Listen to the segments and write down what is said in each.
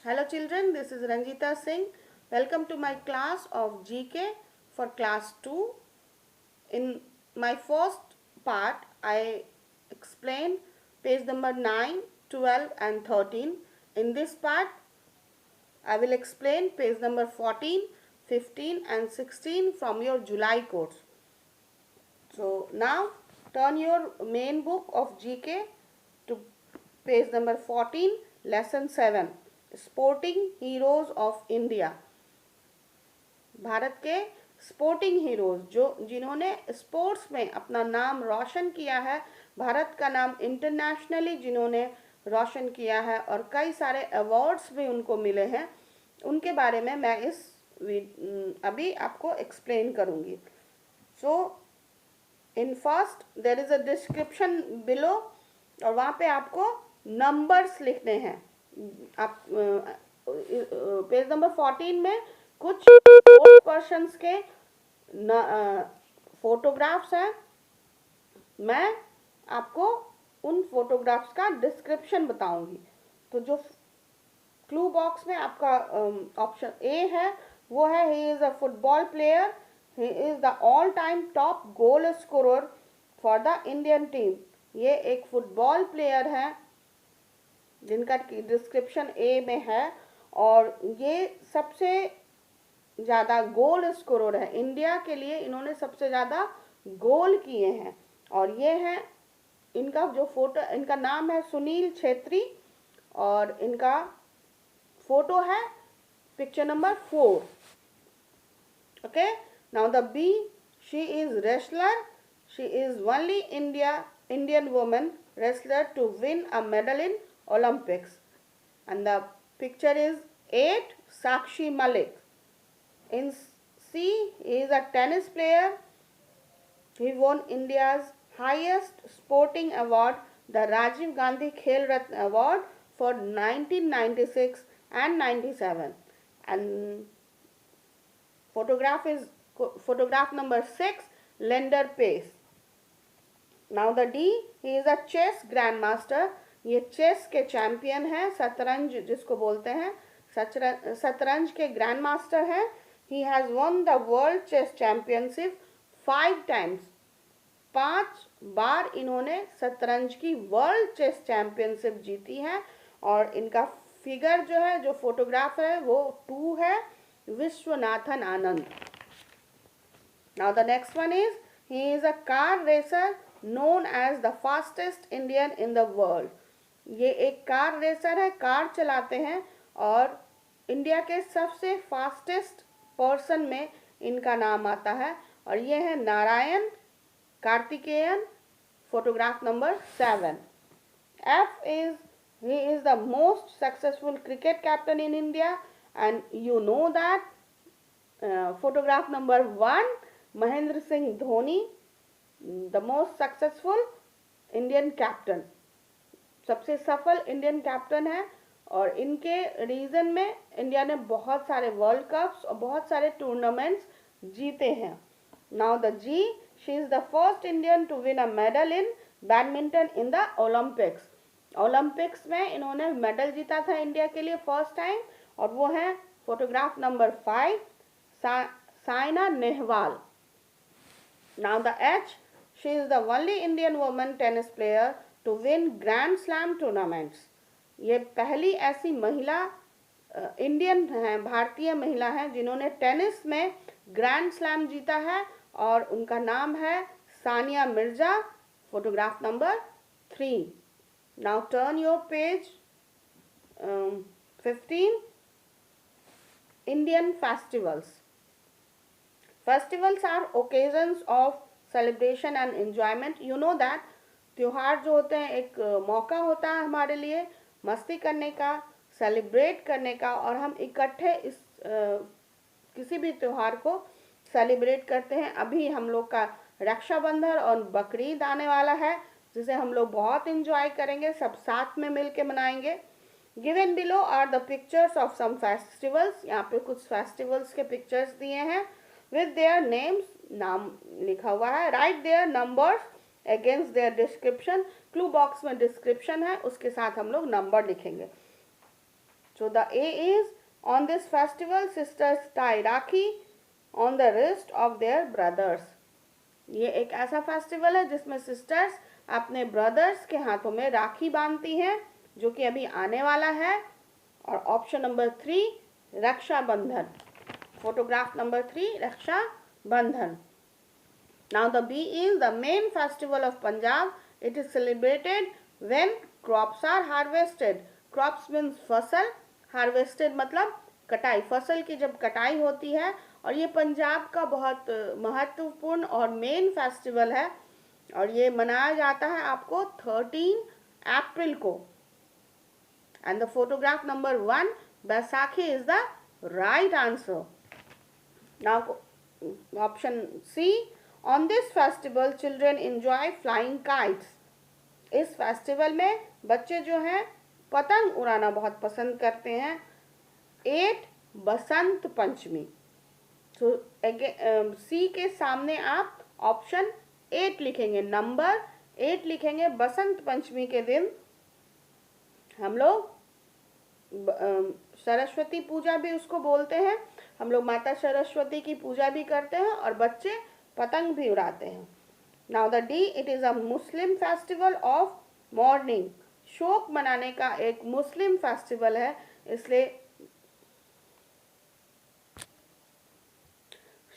Hello children, this is Ranjita Singh. Welcome to my class of GK for class 2. In my first part, I explained page number 9, 12 and 13. In this part, I will explain page number 14, 15 and 16 from your July course. So now turn your main book of GK to page number 14, lesson 7, Sporting Heroes of India. Bharat के sporting heroes जिन्होंने sports में अपना नाम रोशन किया है, भारत का नाम internationally जिन्होंने रोशन किया है और कई सारे अवार्ड्स भी उनको मिले हैं, उनके बारे में मैं अभी आपको एक्सप्लेन करूंगी. So in first there is a description below और वहाँ पे आपको नंबर्स लिखने हैं. आप पेज नंबर 14 में कुछ स्पोर्ट्स पर्सन्स के फोटोग्राफ्स हैं. मैं आपको उन फोटोग्राफ्स का डिस्क्रिप्शन बताऊंगी. तो जो क्लू बॉक्स में आपका ऑप्शन ए है वो है ही is a football player. He is the all time top goal scorer for the Indian team. ये एक फुटबॉल प्लेयर है जिनका डिस्क्रिप्शन ए में है और ये सबसे ज़्यादा गोल स्कोरर है. इंडिया के लिए इन्होंने सबसे ज़्यादा गोल किए हैं और ये है इनका जो फोटो, इनका नाम है सुनील छेत्री और इनका फोटो है picture number 4. Okay, now the B, she is wrestler. She is only Indian woman wrestler to win a medal in Olympics. And the picture is 8, Sakshi Malik. In C, he is a tennis player. He won India's highest sporting award, the Rajiv Gandhi Khel Ratna Award for 1996 and 97. And photograph number 6, Lender Pace. Now the D, he is a chess grandmaster. ये chess के champion हैं, शतरंज जिसको बोलते हैं, शतरंज के grandmaster हैं. He has won the world chess championship 5 times. 5 बार इन्होंने शतरंज की वर्ल्ड चेस चैंपियनशिप जीती है. और इनका फिगर जो है, जो फोटोग्राफ है वो 2 है, Viswanathan Anand. Now the next one is he is a car racer known as the fastest Indian in the world. ये एक कार रेसर है, कार चलाते हैं और इंडिया के सबसे फास्टेस्ट पर्सन में इनका नाम आता है और ये है Narayan Karthikeyan. Photograph number 7. F is, he is the most successful cricket captain in India and you know that. Photograph number 1, Mahendra Singh Dhoni, the most successful Indian captain, सबसे सफल इंडियन कैप्टन है और इनके रीजन में इंडिया ने बहुत सारे world cups और बहुत सारे टूर्नामेंट्स जीते हैं. Now the G, she is the first Indian to win a medal in badminton in the Olympics. Olympics में इन्होंने मेडल जीता था इंडिया के लिए फर्स्ट टाइम और वो है photograph number 5, Saina Nehwal. Now the H, she is the only Indian woman tennis player to win Grand Slam tournaments. ये पहली ऐसी महिला इंडियन है, भारतीय महिला है जिन्होंने टेनिस में ग्रैंड स्लैम जीता है और उनका नाम है Sania Mirza. Photograph number 3. Now turn your page 15. Indian festivals. Festivals are occasions of celebration and enjoyment. You know that त्यौहार जो होते हैं एक मौका होता है हमारे लिए मस्ती करने का, सेलिब्रेट करने का और हम इकट्ठे इस किसी भी त्यौहार को सेलिब्रेट करते हैं. अभी हम लोग का रक्षाबंधन और बकरीद आने वाला है जिसे हम लोग बहुत इंजॉय करेंगे, सब साथ में मिल के मनाएंगे. Given below are the pictures of some festivals. यहाँ पे कुछ फेस्टिवल्स के पिक्चर्स दिए हैं विद देयर नेम्स, नाम लिखा हुआ है. Write their numbers against their description. Clue box में डिस्क्रिप्शन है, उसके साथ हम लोग नंबर लिखेंगे. So the A is, on this festival sisters tie Rakhi on the wrist of their brothers. ये एक ऐसा फेस्टिवल है जिसमें सिस्टर्स अपने ब्रदर्स के हाथों में राखी बांधती हैं, जो कि अभी आने वाला है. और option number 3 Rakshabandhan. Photograph number 3 Rakshabandhan. Now the B is the main festival of Punjab. It is celebrated when crops are harvested. Crops means फसल, harvested मतलब कटाई. फसल की जब कटाई होती है, और ये पंजाब का बहुत महत्वपूर्ण और मेन फेस्टिवल है, और ये मनाया जाता है आपको 13 अप्रैल को. And the photograph number 1 Baisakhi is the right answer. Now option C, on this festival children enjoy flying kites. इस फेस्टिवल में बच्चे जो हैं पतंग उड़ाना बहुत पसंद करते हैं. 8 बसंत पंचमी. तो सी के सामने आप ऑप्शन 8 लिखेंगे, नंबर 8 लिखेंगे. बसंत पंचमी के दिन हम लोग सरस्वती पूजा भी उसको बोलते हैं, हम लोग माता सरस्वती की पूजा भी करते हैं, और बच्चे पतंग भी उड़ाते हैं. Now the D, it is a Muslim festival of morning. शोक मनाने का एक मुस्लिम फेस्टिवल है, इसलिए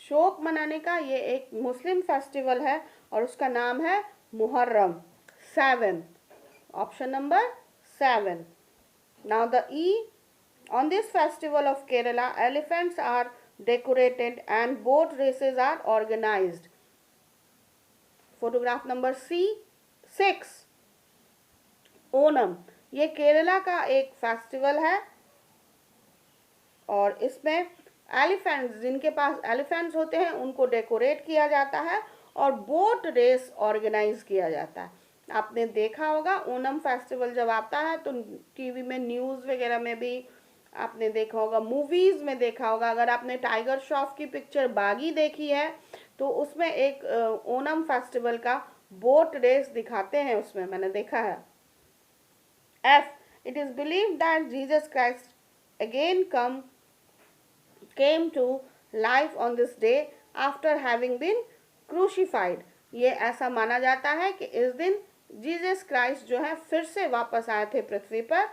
शोक मनाने का ये एक मुस्लिम फेस्टिवल है, और उसका नाम है Muharram. 7, option number 7. Now the E, on this festival of Kerala, elephants are decorated and boat races are organized. Photograph number C6, Onam. ये केरला का एक फेस्टिवल है, और इसमें एलिफेंट्स, जिनके पास एलिफेंट्स होते हैं उनको डेकोरेट किया जाता है, और बोट रेस ऑर्गेनाइज किया जाता है. आपने देखा होगा ओणम फेस्टिवल जब आता है तो टीवी में, न्यूज़ वगैरह में भी आपने देखा होगा, मूवीज में देखा होगा. अगर आपने टाइगर श्रॉफ की पिक्चर बागी देखी है तो उसमें एक ओणम फेस्टिवल का बोट रेस दिखाते हैं, उसमें मैंने देखा है. F, it is believed that Jesus Christ again came to life on this day after having been crucified. ये ऐसा माना जाता है कि इस दिन जीसस क्राइस्ट जो है फिर से वापस आए थे पृथ्वी पर,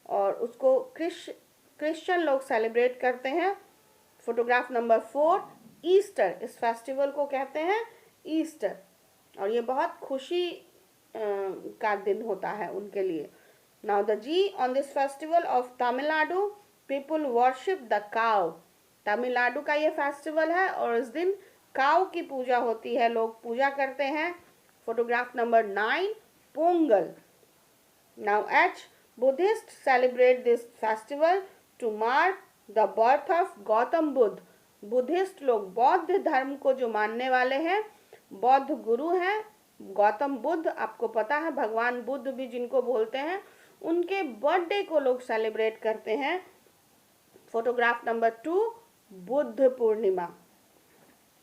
और उसको क्रिश्चियन लोग सेलिब्रेट करते हैं. Photograph number 4, Easter. इस फेस्टिवल को कहते हैं ईस्टर, और ये बहुत खुशी का दिन होता है उनके लिए. Now the G, on this festival of Tamil Nadu people worship the cow. Tamil Nadu का ये फेस्टिवल है, और इस दिन काउ की पूजा होती है, लोग पूजा करते हैं. Photograph number 9, Pongal. Now H, Buddhists celebrate this festival to mark the birth of Gautam Buddha. Buddhist लोग, बौद्ध धर्म को जो मानने वाले हैं, बौद्ध गुरु हैं गौतम बुद्ध, आपको पता है भगवान बुद्ध भी जिनको बोलते हैं, उनके बर्थडे को लोग सेलिब्रेट करते हैं. Photograph number 2, Buddha Purnima.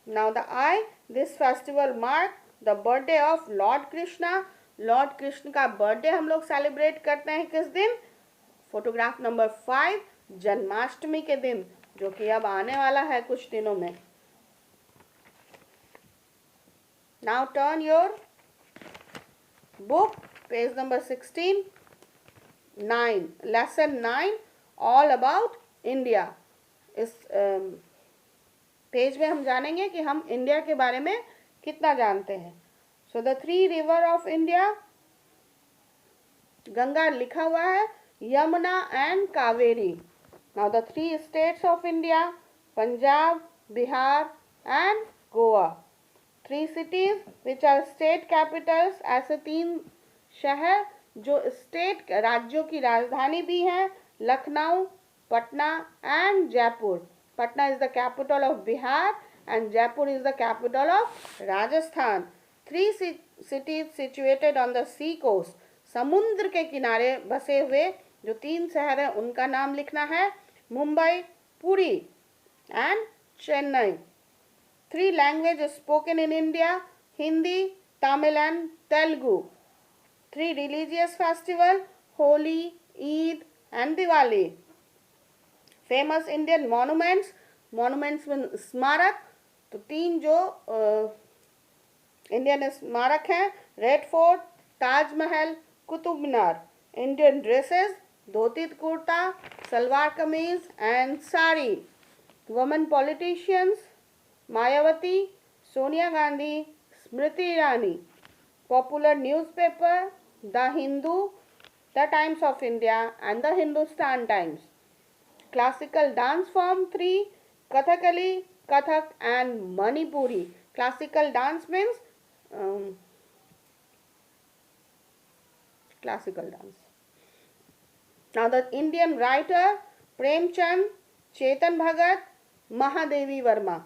Now the I, this festival mark the birthday of Lord Krishna. Lord Krishna का बर्थडे हम लोग सेलिब्रेट करते हैं किस दिन? फोटोग्राफ नंबर 5, जन्माष्टमी के दिन, जो कि अब आने वाला है कुछ दिनों में. Now turn your book, page number 16, 9, lesson 9, all about India. इस पेज में हम जानेंगे कि हम इंडिया के बारे में कितना जानते हैं. So the 3 river of India, Ganga लिखा हुआ है, Yamuna and Kaveri. Now the 3 states of India, Punjab, Bihar and Goa. 3 cities which are state capitals, ऐसे 3 शहर जो स्टेट राज्यों की राजधानी भी हैं, Lucknow, Patna and Jaipur. Patna is the capital of Bihar and Jaipur is the capital of Rajasthan. 3 cities situated on the sea coast, समुद्र के किनारे बसे हुए जो 3 शहर हैं उनका नाम लिखना है, Mumbai, Puri and Chennai. 3 languages spoken in India, Hindi, Tamil and Telugu. 3 religious festival, Holi, Eid and Diwali. Famous Indian monuments, monuments में स्मारक, तो 3 जो इंडियन स्मारक हैं, red fort, Taj Mahal, Qutub Minar. Indian dresses, dhoti kurta, salwar kameez and sari. Women politicians, Mayawati, Sonia Gandhi, Smriti Irani. Popular newspaper, the Hindu, the times of India and the Hindustan times. Classical dance form 3, Kathakali, Kathak and Manipuri. Classical dance means classical dance. Now the Indian writer Premchand, Chetan Bhagat, Mahadevi Verma.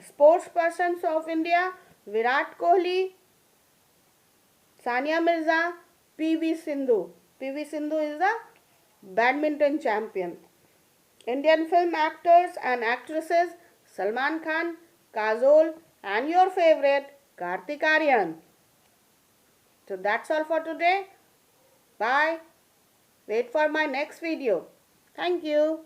Sports persons of India, Virat Kohli, Sania Mirza, PV Sindhu. PV Sindhu is the badminton champion. Indian film actors and actresses, Salman Khan, Kajol and your favorite Kartik Aaryan. So that's all for today. Bye. Wait for my next video. Thank you.